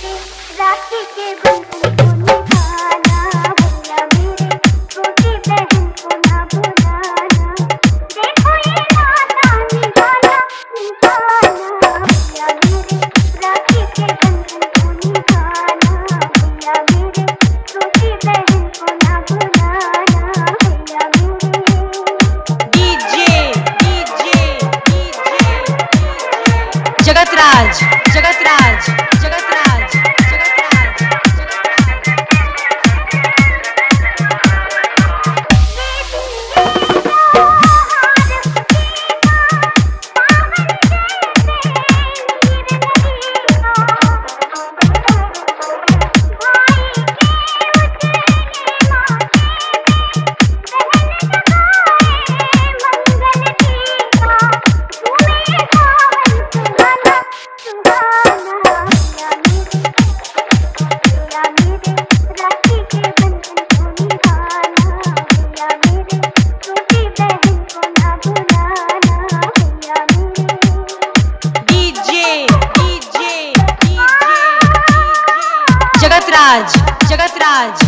राखी के बंधन को निभाना, भैया मेरे छोटी बहन को ना भुलाना। देखो ये नाता निभाना निभाना, भैया मेरे राखी के बंधन को निभाना, भैया मेरे छोटी बहन को ना भुलाना, भैया मेरे। जगतराज जगतराज जगतराज जगतराज जगतराज जगतराज जगतराज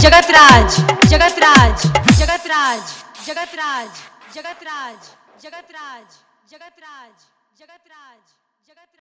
जगतराज जगतराज जगतराज जगतराज जगतराज जगतराज जगतराज जगतराज जगतराज।